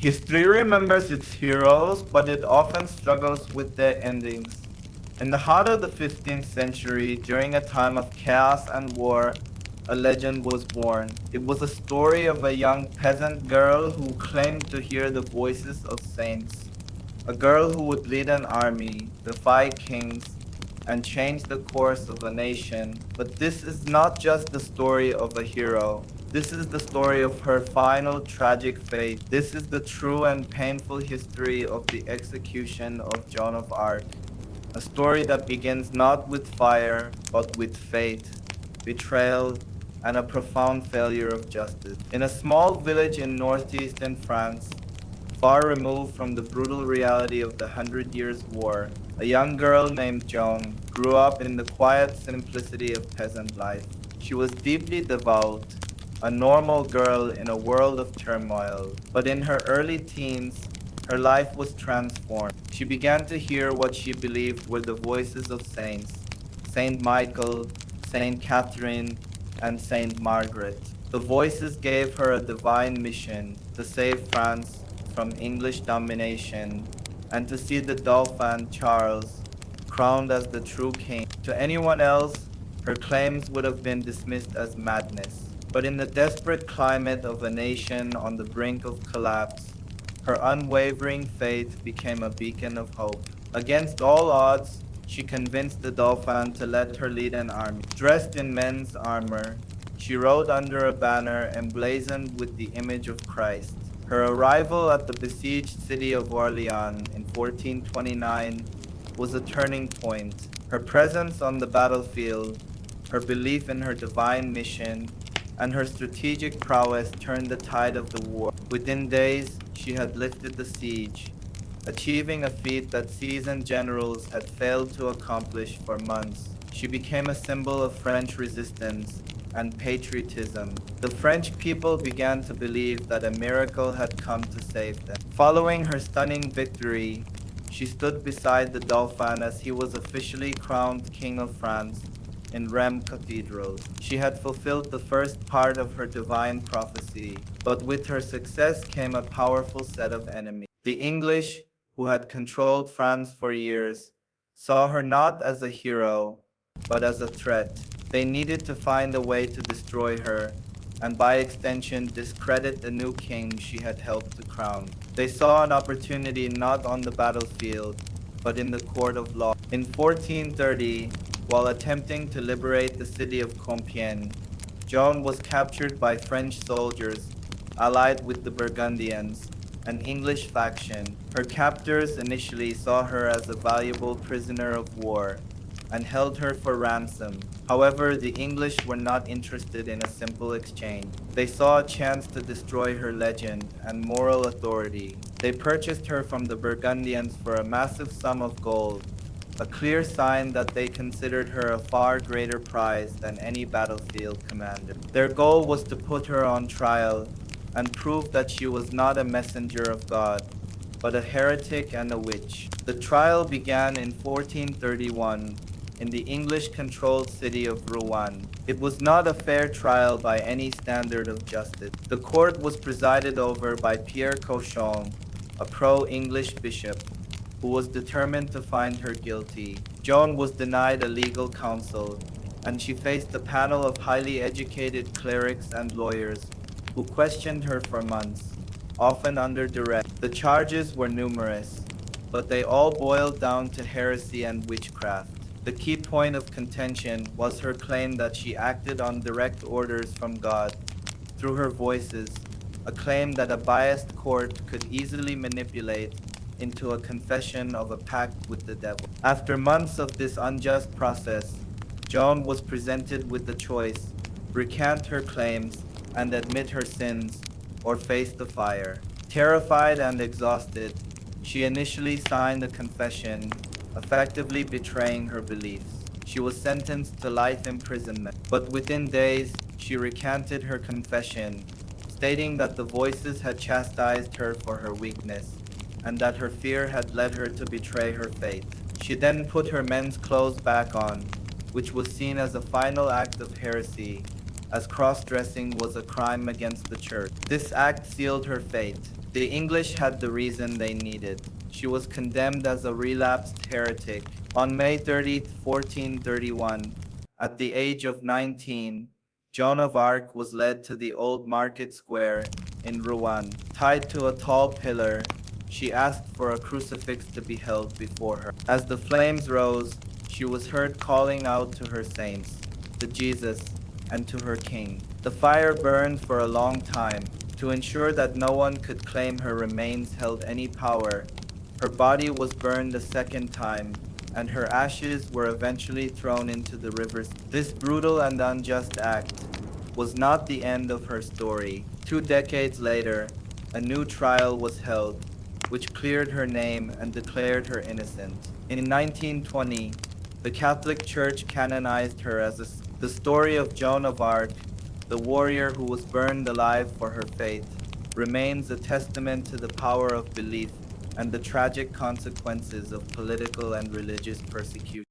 History remembers its heroes, but it often struggles with their endings. In the heart of the 15th century, during a time of chaos and war, a legend was born. It was a story of a young peasant girl who claimed to hear the voices of saints. A girl who would lead an army, defy kings, and change the course of a nation. But this is not just the story of a hero. This is the story of her final tragic fate. This is the true and painful history of the execution of Joan of Arc. A story that begins not with fire, but with fate, betrayal, and a profound failure of justice. In a small village in northeastern France, far removed from the brutal reality of the Hundred Years' War, a young girl named Joan grew up in the quiet simplicity of peasant life. She was deeply devout, a normal girl in a world of turmoil, but in her early teens, her life was transformed. She began to hear what she believed were the voices of saints, Saint Michael, Saint Catherine, and Saint Margaret. The voices gave her a divine mission to save France from English domination and to see the Dauphin Charles crowned as the true king. To anyone else, her claims would have been dismissed as madness. But in the desperate climate of a nation on the brink of collapse, her unwavering faith became a beacon of hope. Against all odds, she convinced the Dauphin to let her lead an army. Dressed in men's armor, she rode under a banner emblazoned with the image of Christ. Her arrival at the besieged city of Orleans in 1429 was a turning point. Her presence on the battlefield, her belief in her divine mission, and her strategic prowess turned the tide of the war. Within days, she had lifted the siege, achieving a feat that seasoned generals had failed to accomplish for months. She became a symbol of French resistance and patriotism. The French people began to believe that a miracle had come to save them. Following her stunning victory, she stood beside the Dauphin as he was officially crowned King of France in Rheims Cathedral. She had fulfilled the first part of her divine prophecy, but with her success came a powerful set of enemies. The English, who had controlled France for years, saw her not as a hero, but as a threat. They needed to find a way to destroy her, and by extension discredit the new king she had helped to crown. They saw an opportunity not on the battlefield, but in the court of law. In 1430, while attempting to liberate the city of Compiègne, Joan was captured by French soldiers allied with the Burgundians, an English faction. Her captors initially saw her as a valuable prisoner of war and held her for ransom. However, the English were not interested in a simple exchange. They saw a chance to destroy her legend and moral authority. They purchased her from the Burgundians for a massive sum of gold, a clear sign that they considered her a far greater prize than any battlefield commander. Their goal was to put her on trial and prove that she was not a messenger of God, but a heretic and a witch. The trial began in 1431 in the English-controlled city of Rouen. It was not a fair trial by any standard of justice. The court was presided over by Pierre Cochon, a pro-English bishop, who was determined to find her guilty. Joan was denied a legal counsel, and she faced a panel of highly educated clerics and lawyers who questioned her for months, often under duress. The charges were numerous, but they all boiled down to heresy and witchcraft. The key point of contention was her claim that she acted on direct orders from God through her voices, a claim that a biased court could easily manipulate into a confession of a pact with the devil. After months of this unjust process, Joan was presented with the choice: recant her claims and admit her sins, or face the fire. Terrified and exhausted, she initially signed the confession, effectively betraying her beliefs. She was sentenced to life imprisonment, but within days, she recanted her confession, stating that the voices had chastised her for her weakness, and that her fear had led her to betray her faith. She then put her men's clothes back on, which was seen as a final act of heresy, as cross-dressing was a crime against the church. This act sealed her fate. The English had the reason they needed. She was condemned as a relapsed heretic. On May 30th, 1431, at the age of 19, Joan of Arc was led to the old market square in Rouen. Tied to a tall pillar, she asked for a crucifix to be held before her. As the flames rose, she was heard calling out to her saints, to Jesus, and to her king. The fire burned for a long time. To ensure that no one could claim her remains held any power, her body was burned a second time, and her ashes were eventually thrown into the rivers. This brutal and unjust act was not the end of her story. 2 decades later, a new trial was held, which cleared her name and declared her innocent. In 1920, the Catholic Church canonized her as the story of Joan of Arc, the warrior who was burned alive for her faith, remains a testament to the power of belief and the tragic consequences of political and religious persecution.